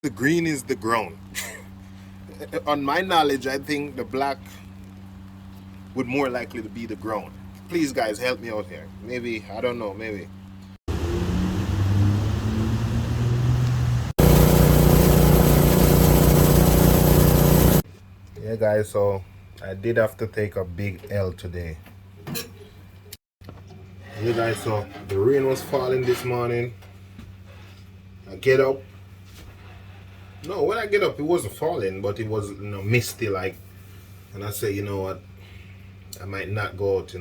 The green is the ground. On my knowledge, I think the black would more likely to be the ground. Please, guys, help me out here. Maybe, I don't know, maybe. Yeah, guys, so I did have to take a big L today. Yeah, guys, so the rain was falling this morning. I get up. No, when I get up, it wasn't falling, but it was, misty, like. And I say, you know what, I might not go out,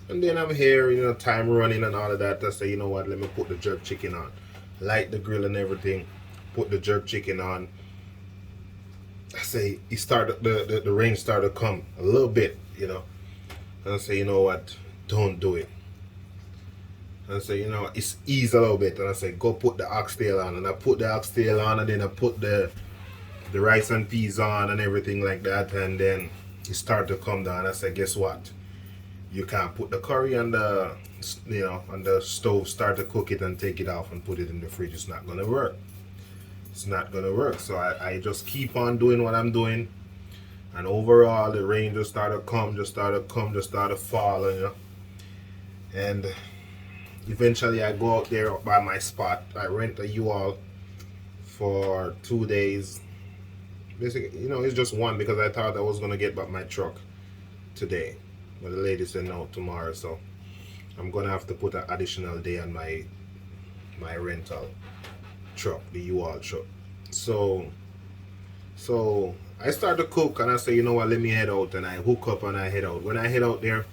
And then I'm here, time running and all of that. I say, you know what, let me put the jerk chicken on. Light the grill and everything. Put the jerk chicken on. I say, the rain started to come a little bit, And I say, you know what, don't do it. And I say, it's ease a little bit. And I say, go put the oxtail on. And I put the oxtail on, and then I put the rice and peas on and everything like that. And then it started to come down. I said, guess what? You can't put the curry on the, on the stove, start to cook it and take it off and put it in the fridge. It's not going to work. It's not going to work. So I just keep on doing what I'm doing. And overall, the rain just started to come, just started to fall, And eventually I go out there by my spot. I rent a U-Haul for 2 days. Basically, it's just one because I thought I was going to get back my truck today. But the lady said no, tomorrow. So I'm going to have to put an additional day on my rental truck, the U-Haul truck. So I start to cook and I say, you know what, let me head out. And I hook up and I head out. When I head out there,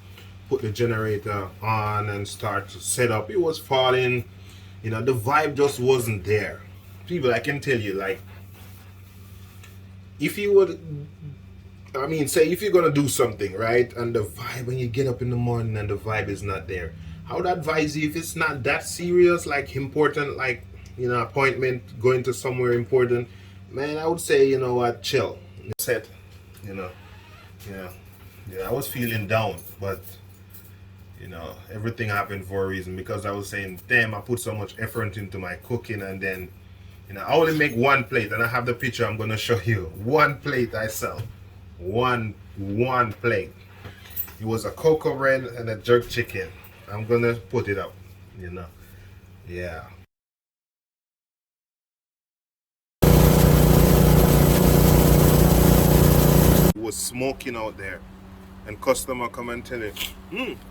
put the generator on and start to set up. It was falling. The vibe just wasn't there. People, I can tell you, like, if you would, say if you're going to do something, right? And the vibe, when you get up in the morning and the vibe is not there. I would advise you, if it's not that serious, like important, like, appointment, going to somewhere important, man, I would say, you know what, chill. Set, yeah. I was feeling down, but, everything happened for a reason, because I was saying, damn, I put so much effort into my cooking, and then, I only make one plate, and I have the picture I'm going to show you. One plate I sell. One plate. It was a cocoa bread and a jerk chicken. I'm going to put it up, Yeah. It was smoking out there. And customer come and tell you,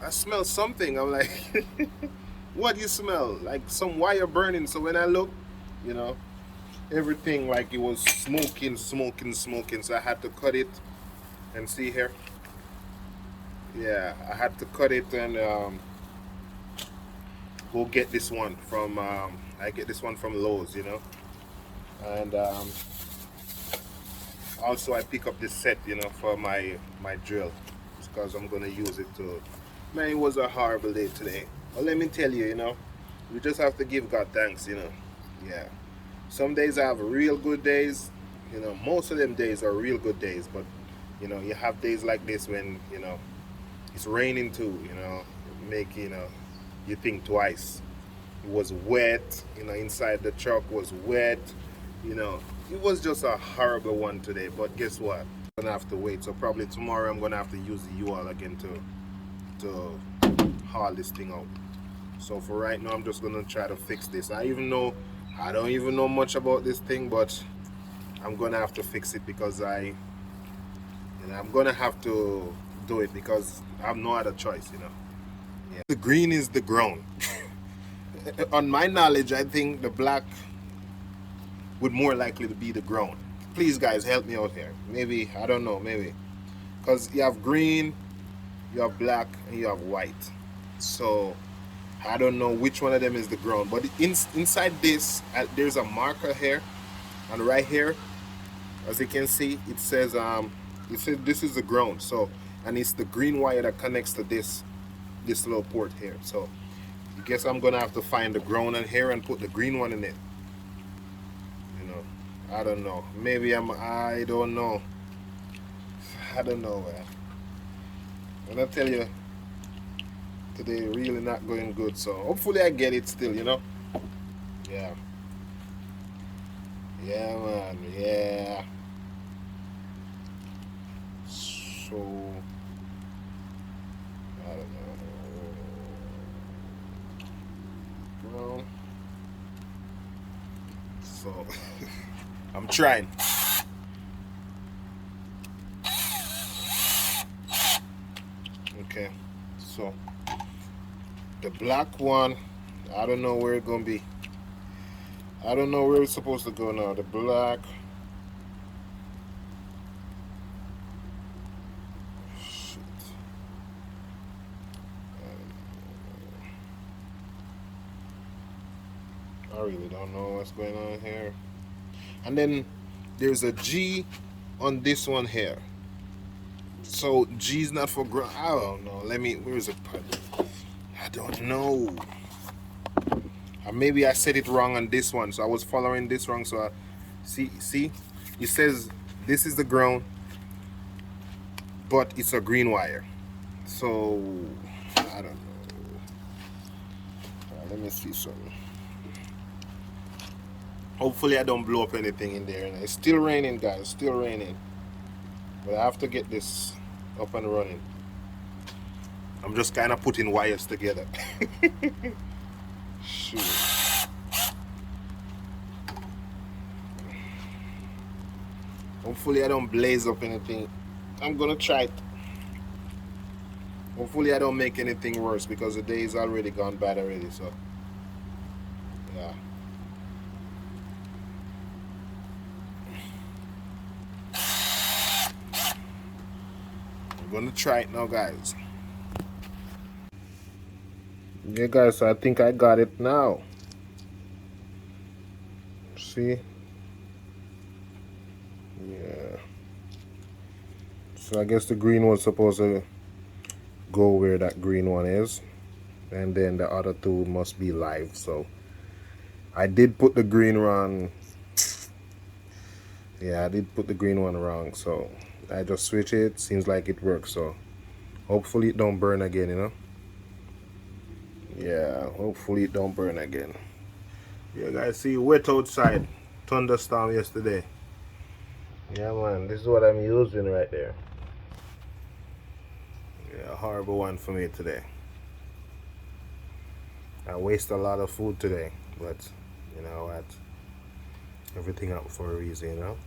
I smell something. I'm like, what do you smell? Like some wire burning. So when I look, everything, like, it was smoking. So I had to cut it. And see here, yeah, I had to cut it and go get this one from I get this one from Lowe's, and also I pick up this set, for my drill, because I'm gonna use it to. Man, it was a horrible day today, but let me tell you, we just have to give God thanks, yeah. Some days I have real good days, most of them days are real good days, but you have days like this when, it's raining too, make, you think twice. It was wet, inside the truck was wet, it was just a horrible one today, but guess what? I'm gonna have to wait, so probably tomorrow I'm gonna have to use the U-Haul again to haul this thing out. So for right now, I'm just gonna try to fix this. I don't even know much about this thing, but I'm gonna have to fix it because I'm gonna have to do it because I have no other choice, Yeah. The green is the ground. On my knowledge, I think the black would more likely to be the ground. Please, guys, help me out here. Maybe, I don't know, maybe. Because you have green, you have black, and you have white. So I don't know which one of them is the ground. But inside this, there's a marker here. And right here, as you can see, it says this is the ground. So, and it's the green wire that connects to this little port here. So I guess I'm gonna have to find the ground in here and put the green one in it. I don't know. Maybe I don't know. I don't know, man. When I tell you, today really not going good. So hopefully I get it still, Yeah. Yeah, man. Yeah. So I don't know. Well, so I'm trying. Okay. So the black one, I don't know where it's gonna be. I don't know where it's supposed to go now. The black. Shit. I really don't know what's going on here. And then there's a G on this one here. So G is not for ground. I don't know. Let me. Where is it? I don't know. Maybe I said it wrong on this one. So I was following this wrong. So I see. It says this is the ground, but it's a green wire. So I don't know. Let me see something. Hopefully I don't blow up anything in there. And it's still raining, guys. Still raining. But I have to get this up and running. I'm just kind of putting wires together. Shoot. Hopefully I don't blaze up anything. I'm gonna try it. Hopefully I don't make anything worse because the day is already gone bad already. So yeah. I'm gonna try it now, guys. Yeah, guys, so I think I got it now. See? Yeah. So I guess the green one's supposed to go where that green one is. And then the other two must be live. So I did put the green one. Yeah, I did put the green one wrong. So I just switch it. Seems like it works. So hopefully it don't burn again, you know? Yeah, hopefully it don't burn again. Yeah, guys, see, wet outside. Thunderstorm yesterday. Yeah, man, this is what I'm using right there. Yeah, a horrible one for me today. I waste a lot of food today, but you know what? Everything up for a reason, you know?